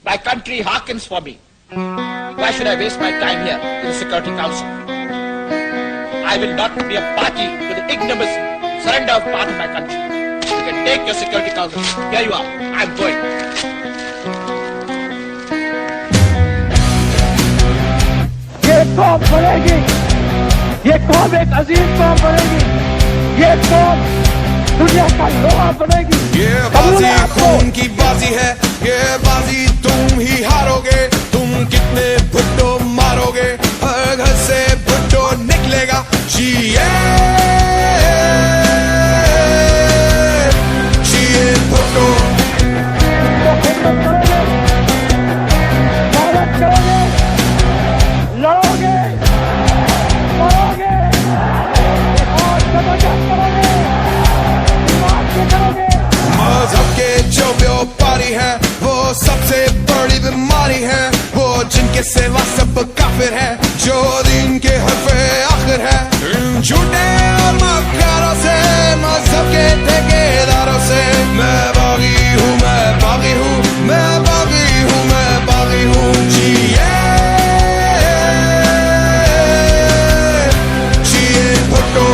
My country hearkens for me. Why should I waste my time here in the Security Council? I will not be a party to the ignominious surrender of part of my country. You can take your Security Council. Here you are. I'm going. ये कौम बढ़ेगी, ये कौम एक अजीम कौम बढ़ेगी, ये कौम दुनिया का लोहा बनेगी। ये बाजी खून की बाजी है, ये बाजी तुम ही हारोगे। तुम कितने भुट्टो मारोगे, हर घर से भुट्टो निकलेगा। जिए भुट्टो। लड़ोगे, मरोगे और जबरदस्त करोगे, दिमाग से करोगे। मजहब के जो व्यापारी है वो सबसे बड़ी बीमारी है। वो जिनके सिवा सब काफिर है, जो दीन के हरफे आखिर है। इन झूठे और मक्कारों से, मजहब के ठेकेदारों से। मैं बागी हूँ, मैं बागी हूँ, मैं बागी हूँ, मैं बागी हूँ। जिए भुट्टो।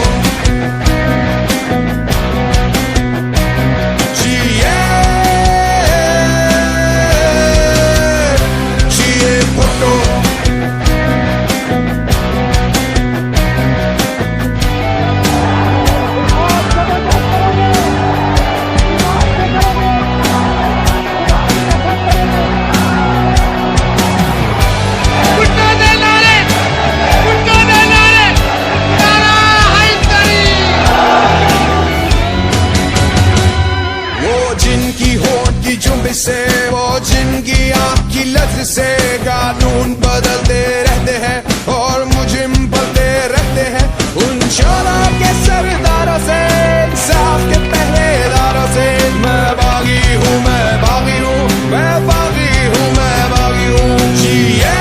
से वो जिनकी आँख की लज्ज से कानून बदलते रहते हैं और मुजिम बनते रहते हैं। उन शोरों के सरदारों से, इंसाफ के पहरेदारों से। मैं बागी हूँ, मैं बागी हूँ, मैं बागी हूँ, मैं बागी हूँ। जिए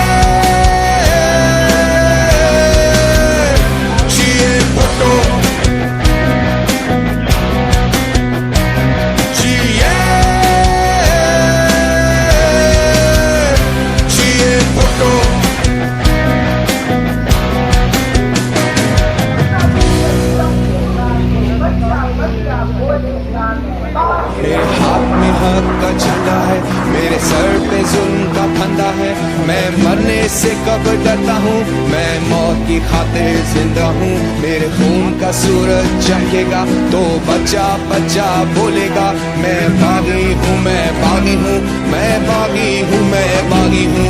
भुट्टो। मेरे हाथ में हक का झंडा है, मेरे सर पे जुल्म का फंदा है। मैं मरने से कब डरता हूँ, मैं मौत की खातिर जिंदा हूँ। मेरे खून का सूरज चमकेगा तो बच्चा बच्चा बोलेगा। मैं बागी हूँ, मैं बागी हूँ, मैं बागी हूँ, मैं बागी हूँ।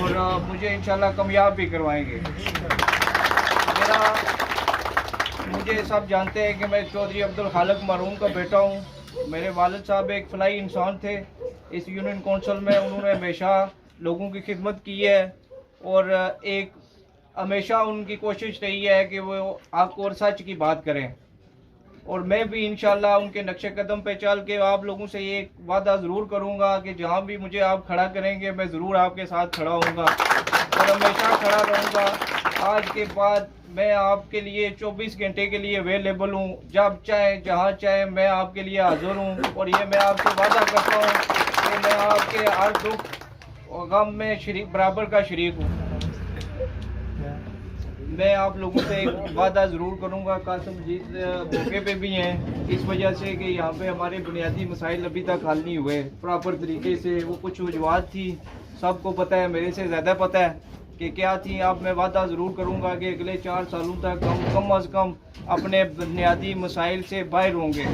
और मुझे इंशाल्लाह कामयाब भी करवाएंगे। मुझे सब जानते हैं कि मैं चौधरी अब्दुल खालिक मरहूम का बेटा हूँ। मेरे वालिद साहब एक फलाई इंसान थे इस यूनियन कौंसिल में। उन्होंने हमेशा लोगों की खिदमत की है और एक हमेशा उनकी कोशिश रही है कि वो हक और सच की बात करें। और मैं भी इंशाल्लाह उनके नक्शे कदम पे चल के आप लोगों से ये वादा ज़रूर करूँगा कि जहाँ भी मुझे आप खड़ा करेंगे मैं ज़रूर आपके साथ खड़ा होऊंगा और हमेशा खड़ा रहूँगा। आज के बाद मैं आपके लिए 24 घंटे के लिए अवेलेबल हूँ। जब चाहे जहाँ चाहे मैं आपके लिए हाजिर हूँ। और ये मैं आपसे वादा करता हूँ कि मैं आपके हर दुख और गम में बराबर का शरीक हूँ। मैं आप लोगों से एक वादा ज़रूर करूँगा, कासिम मजीद मौके पे भी हैं इस वजह से कि यहाँ पे हमारे बुनियादी मसाइल अभी तक हल नहीं हुए प्रॉपर तरीके से। वो कुछ वजूहत थी, सबको पता है, मेरे से ज़्यादा पता है कि क्या थी। अब मैं वादा ज़रूर करूँगा कि अगले 4 सालों तक हम कम अज़ कम अपने बुनियादी मसाइल से बाहर होंगे।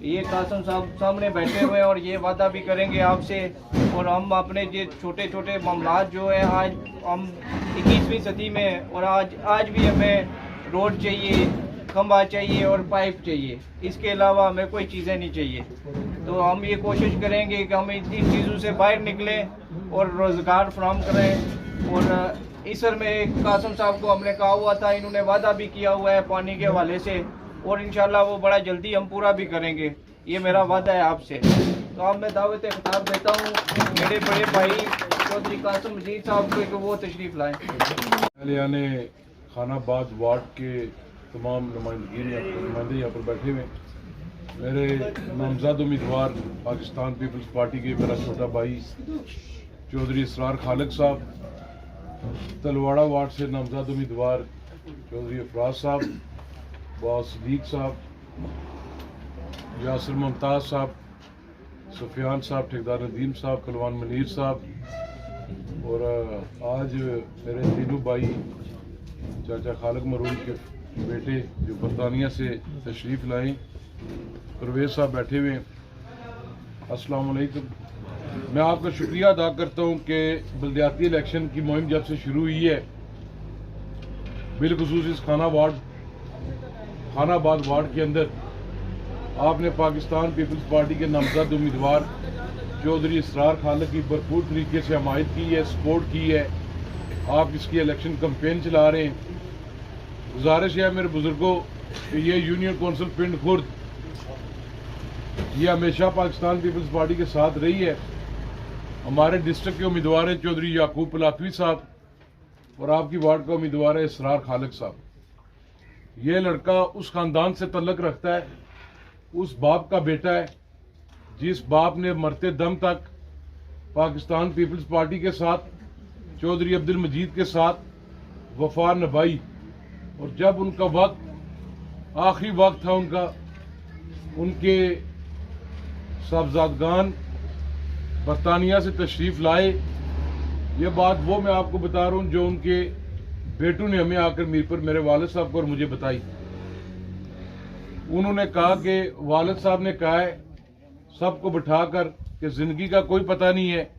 ये कासिम साहब सामने बैठे हुए हैं और ये वादा भी करेंगे आपसे। और हम अपने ये छोटे छोटे मामला जो है, आज हम 21वीं सदी में और आज भी हमें रोड चाहिए, खंबा चाहिए और पाइप चाहिए, इसके अलावा हमें कोई चीज़ें नहीं चाहिए। तो हम ये कोशिश करेंगे कि हम इन चीज़ों से बाहर निकलें और रोज़गार फराहम करें। और इसर में कासिम साहब को हमने कहा हुआ था, इन्होंने वादा भी किया हुआ है पानी के हवाले से, और इंशाल्लाह वो बड़ा जल्दी हम पूरा भी करेंगे, ये मेरा वादा है आपसे। तो अब मैं दावत खिताब देता हूँ मेरे बड़े भाई चौधरी कासिम मजीद साहब को कि वो तशरीफ़ लाएँ। यानी खानाबाद वार्ड के तमाम नुमाइंदे यहाँ पर बैठे हुए, मेरे नामजद उम्मीदवार पाकिस्तान पीपल्स पार्टी के मेरा छोटा भाई चौधरी इसरार खालिक साहब, तलवाड़ा वार्ड से नामजद उम्मीदवार चौधरी अफराज साहब, बॉस सदीक साहब, यासिर मुमताज़ साहब, सुफियान साहब, ठेकेदार नदीम साहब, कलवान मनीर साहब, और आज मेरे तीनों भाई चाचा खालिक मरूम के बेटे जो बरतानिया से तशरीफ़ लाए, परवेज़ साहब बैठे हुए हैं। अस्सलाम वालेकुम। मैं आपका शुक्रिया अदा करता हूँ कि बल्दियाती इलेक्शन की मुहिम जब से शुरू हुई है, बिलखुसूस इस खानाबाद वार्ड के अंदर आपने पाकिस्तान पीपल्स पार्टी के नामजद उम्मीदवार चौधरी इसरार खालिक की भरपूर तरीके से हमायत की है, सपोर्ट की है। आप इसकी इलेक्शन कैंपेन चला रहे हैं। गुजारिश है मेरे बुजुर्गों कि ये यूनियन कौंसिल पिंड खुर्द ये हमेशा पाकिस्तान पीपल्स पार्टी के साथ रही है। हमारे डिस्ट्रिक्ट के उम्मीदवार हैं चौधरी याकूब पलातवी साहब, और आपकी वार्ड का उम्मीदवार है इसरार खालिक साहब। ये लड़का उस खानदान से तल्लक रखता है, उस बाप का बेटा है जिस बाप ने मरते दम तक पाकिस्तान पीपल्स पार्टी के साथ, चौधरी अब्दुल मजीद के साथ वफा निभाई। और जब उनका वक्त आखिरी वक्त था उनके साहबजादगान बरतानिया से तशरीफ़ लाए। ये बात वो मैं आपको बता रहा हूँ जो उनके बेटों ने हमें आकर मीर पर मेरे वालिद साहब को और मुझे बताई। उन्होंने कहा कि वालिद साहब ने कहा है सबको बिठाकर कि ज़िंदगी का कोई पता नहीं है,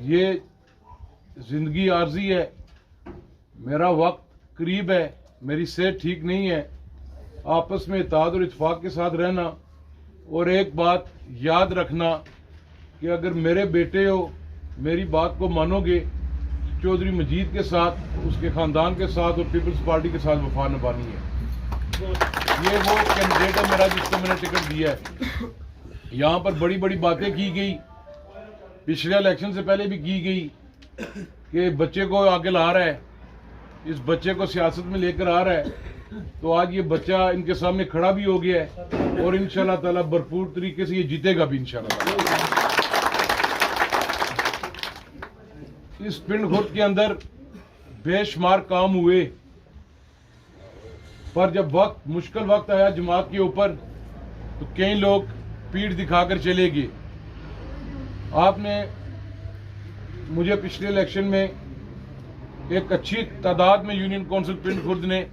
ये ज़िंदगी आर्जी है, मेरा वक्त करीब है, मेरी सेहत ठीक नहीं है, आपस में इत्तेहाद और इत्तेफाक के साथ रहना। और एक बात याद रखना कि अगर मेरे बेटे हो, मेरी बात को मानोगे, चौधरी मजीद के साथ, उसके ख़ानदान के साथ और पीपल्स पार्टी के साथ वफा निभानी है। ये वो कैंडिडेट है मेरा जिसको मैंने टिकट दिया है। यहाँ पर बड़ी बड़ी बातें की गई, पिछले इलेक्शन से पहले भी की गई कि बच्चे को आगे ला रहा है, इस बच्चे को सियासत में लेकर आ रहा है। तो आज ये बच्चा इनके सामने खड़ा भी हो गया है और इंशाल्लाह ताला भरपूर तरीके से ये जीतेगा भी इंशाल्लाह। इस पिंड खुर्द के अंदर बेशुमार काम हुए, पर जब मुश्किल वक्त आया जमात के ऊपर तो कई लोग पीठ दिखाकर चले गए। आपने मुझे पिछले इलेक्शन में एक अच्छी तादाद में यूनियन कौंसिल पिंड खुर्द ने,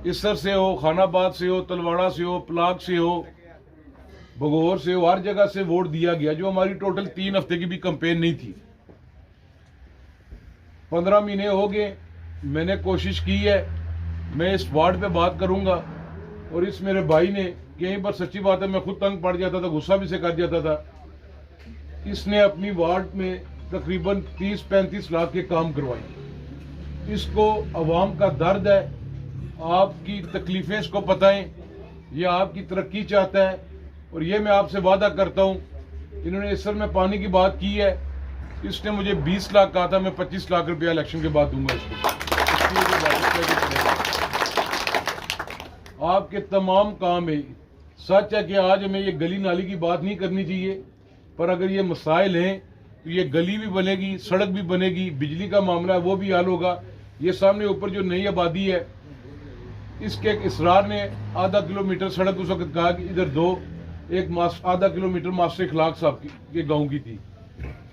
इसर से हो, खानाबाद से हो, तलवाड़ा से हो, पलाग से हो, बगौर से हो, हर जगह से वोट दिया गया, जो हमारी टोटल 3 हफ्ते की भी कैंपेन नहीं थी। 15 महीने हो गए, मैंने कोशिश की है, मैं इस वार्ड पे बात करूंगा। और इस मेरे भाई ने कहीं पर, सच्ची बात है मैं खुद तंग पड़ जाता था, गुस्सा भी से कर जाता था, इसने अपनी वार्ड में तकरीबन 30-35 लाख के काम करवाए। इसको अवाम का दर्द है, आपकी तकलीफें इसको पता है, ये आपकी तरक्की चाहता है। और ये मैं आपसे वादा करता हूँ, इन्होंने इस सर में पानी की बात की है, इसने मुझे 20 लाख कहा था, मैं 25 लाख रुपया इलेक्शन के बाद दूंगा इसको। आपके तमाम काम है। सच है कि आज हमें ये गली नाली की बात नहीं करनी चाहिए, पर अगर ये मसाइल हैं तो ये गली भी बनेगी, सड़क भी बनेगी, बिजली का मामला है वो भी हल होगा। ये सामने ऊपर जो नई आबादी है, इसके इसरार ने आधा किलोमीटर सड़क उस वक्त कहा कि इधर दो, एक आधा किलोमीटर मास्टर इखलाक साहब के गांव की थी।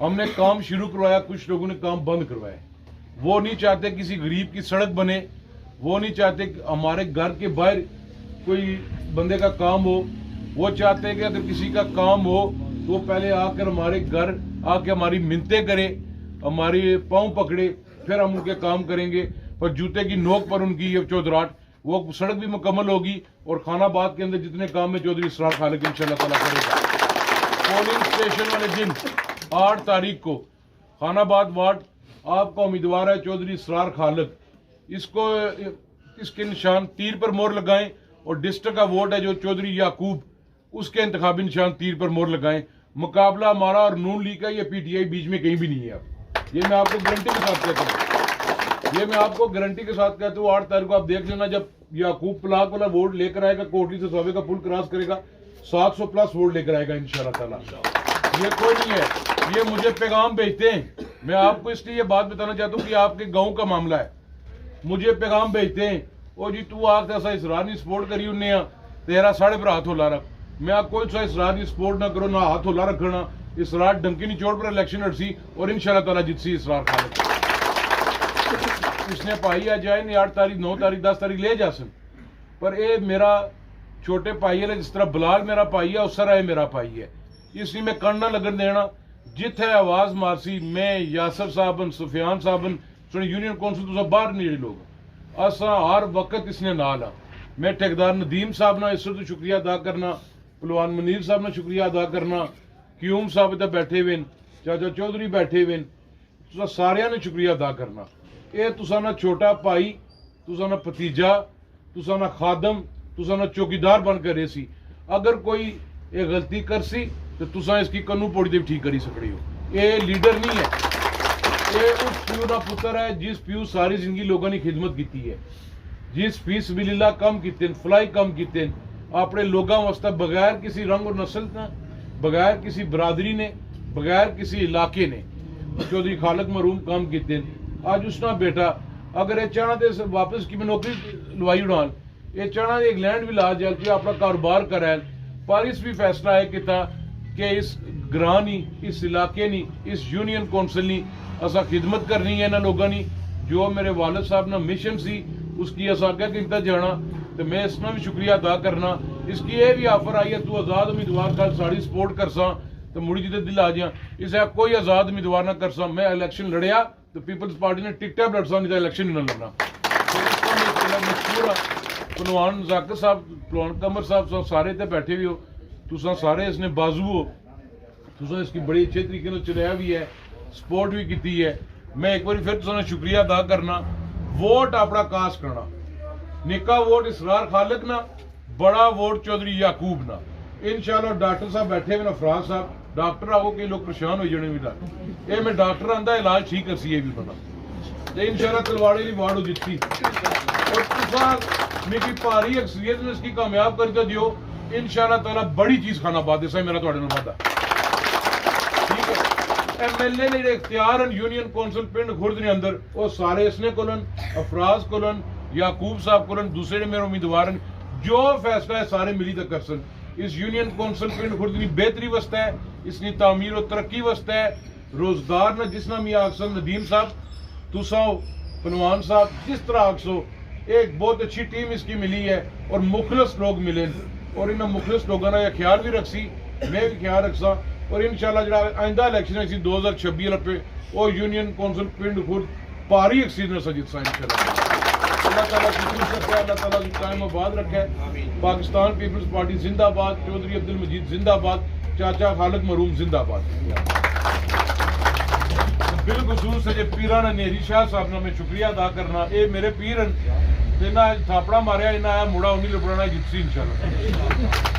हमने काम शुरू करवाया, कुछ लोगों ने काम बंद करवाया। वो नहीं चाहते किसी गरीब की सड़क बने, वो नहीं चाहते कि हमारे घर के बाहर कोई बंदे का काम हो। वो चाहते हैं कि अगर किसी का काम हो तो वो पहले आकर हमारे घर आके हमारी मिन्नतें करे, हमारी पाँव पकड़े, फिर हम उनके काम करेंगे। पर जूते की नोक पर उनकी ये चौधराट, वो सड़क भी मुकम्मल होगी और खानाबाद के अंदर जितने काम है चौधरी इसरार खालिक इंशाअल्लाह ताला करेगा। पोलिंग स्टेशन वाले दिन 8 तारीख को खानाबाद वार्ड आपका उम्मीदवार है चौधरी इसरार खालिक। इसके निशान तीर पर मोहर लगाएं और डिस्ट्रिक्ट का वोट है जो चौधरी याकूब, उसके इंतखाबी निशान तीर पर मोहर लगाएं। मुकाबला हमारा और नून लीग का, ये पीटीआई बीच में कहीं भी नहीं है। अब ये मैं आपको गारंटी के साथ कहता हूँ, ये मैं आपको गारंटी के साथ कहता हूँ। 8 तारीख को आप देख लेना, जब याकूब प्लाक वाला वोट लेकर आएगा, कोटली से सौवे का पुल क्रॉस करेगा, 700 प्लस वोट लेकर आएगा इंशाल्लाह ताला। ये कोई नहीं है, ये मुझे पैगाम भेजते हैं। मैं आपको इसलिए ये बात बताना चाहता हूँ कि आपके गाँव का मामला है, मुझे पैगाम भेजते हैं, ओ जी तू आख ऐसा इसरार नहीं सपोर्ट करी उन्हें, तेरा साढ़े पर हाथ होला रख। मैं कोई सा इसरार नहीं सपोर्ट ना करो, ना हाथ होला रखना। इसरार डंकी नहीं चोट पर इलेक्शन हटसी और इंशाल्लाह ताला जितसी इसरार खालिक। इसने भाई आ जाए नहीं 8 तारीख 9 तारीख 10 तारीख ले जा सन, पर ये मेरा छोटे भाई है, जिस तरह बिलाल मेरा भाई है उस तरह मेरा भाई है। इसलिए मैं कण ना लगन देना। जिथे आवाज मारसी मैं यासर साहबन, सुफियान साहबन, यूनियन कौंसल तो सब बाहर नहीं लोग असा हर वक्त इसने नाल आ। मैं ठेकेदार नदीम साहब ना इससे तो शुक्रिया अदा करना, पहलवान मुनीर साहब ने शुक्रिया अदा करना, क्यूम साहब इधर बैठे हुए, चाचा चौधरी बैठे हुए, सारिया ने शुक्रिया अदा करना। ये तुसा ना छोटा भाई, तुसा ना भतीजा, तुसा ना खादम, तुसा ना चौकीदार बनकर रहे सी। अगर कोई ये गलती कर सी तो तुसा इसकी कन्नू पौड़ी दे ठीक करी सकते हो। ये लीडर नहीं है, ये उस प्यू का पुत्र है जिस प्यू सारी जिंदगी लोगों ने खिदमत की है, जिस फीस बिल्ला कम किते, फलाई कम किते अपने लोगों वास्ते, बगैर किसी रंग और नस्ल ने, बगैर किसी बरादरी ने, बगैर किसी इलाके ने चौधरी खालिक मरूम काम किते। आज उसना बेटा अगर ये चाहना तो वापस की नौकरी लवाई उड़ान, ये चाहना एक लैंड भी ला जाए कि अपना कारोबार कराए। पर इस भी फैसला है कि इस ग्रां नी, इस इलाके नी, इस यूनियन कौंसल नी असा खिदमत करनी है इन्होंने लोगों की। जो मेरे वालिद साहब ना मिशन सी उसकी असा क्या किता जाना, तो मैं इसना भी शुक्रिया अदा करना। इसकी ये भी ऑफर आई है, तू आजाद उम्मीदवार कर साड़ी सपोर्ट कर सा तो मुड़ी जिते दिल आ जा। इसे कोई आजाद उम्मीदवार ना कर सा। मैं इलेक्शन लड़िया तो पीपल्स पार्टी ने टिकटा लड़ सा, नहीं तो इलेक्शन ही ना लड़ना। पहलवान जाकिर साहब, पहलवान कमर साहब सारे इतने बैठे भी हो, तुसा सारे इसने बाजू हो, तुसा इसकी बड़ी अच्छे तरीके से चलाया भी है, सपोर्ट भी की है। मैं एक बार फिर तुसा शुक्रिया अदा करना। वोट अपना कास्ट करना, निका वोट इसरार खालिक ना, बड़ा वोट चौधरी याकूब ना। इंशाल्लाह डॉक्टर साहब बैठे हुए ना, फराज साहब डॉक्टर आओ, कई लोग परेशान हो जाने भी डॉक्टर, ये मैं डॉक्टर आंदा इलाज ठीक कर सी ये भी बना। इंशाल्लाह तलवाड़े की वार्ड जीती और तुसा मेरी भारी अक्सरियत ने इसकी कामयाब करके दियो इंशाल्लाह ताला। बड़ी चीज खाना बाद ऐसा मेरा थोड़े नाल वादा ठीक है। एमएलए ने इख्तियार यूनियन कौंसल पिंड खुर्द ने अंदर वो सारे इसने कोलन, अफराज कोलन, याकूब साहब कोलन, दूसरे मेरे उम्मीदवार जो फैसला है सारे मिली तक कर सन। इस यूनियन कौंसल पिंड खुर्द की बेहतरी वास्ते है, इसकी तामीर और तरक्की वास्ते है, रोजगार न जिसना मियाँ अक्सर नदीम साहब, तुसा पहलवान साहब, जिस तरह अक्सो एक बहुत अच्छी टीम इसकी मिली है और मुखलस लोग मिले और इन मुखलस लोगों का ख्याल भी रखसी, मैं भी ख्याल रखसा। और इंशाल्लाह जो आइंदा इलेक्शन है 2026 पे वो यूनियन कौंसल पिंड खुर्द भारी अक्सर सजित सा इंशाल्लाह। अल्लाह ताला अल्लाह ताला की कायम आबाद रखे। पाकिस्तान पीपल्स पार्टी जिंदाबाद, चौधरी अब्दुल मजीद जिंदाबाद, चाचा खालिक मरूम जिंदाबाद। बिलखुसूस से पीराना नेहरी शाह साहब ने मैं शुक्रिया अदा करना। ये मेरे पीर इन्हें थापड़ा मारिया, इन्हें आया मुड़ा उन्हीं लुपड़ना जितसी इंशाल्लाह।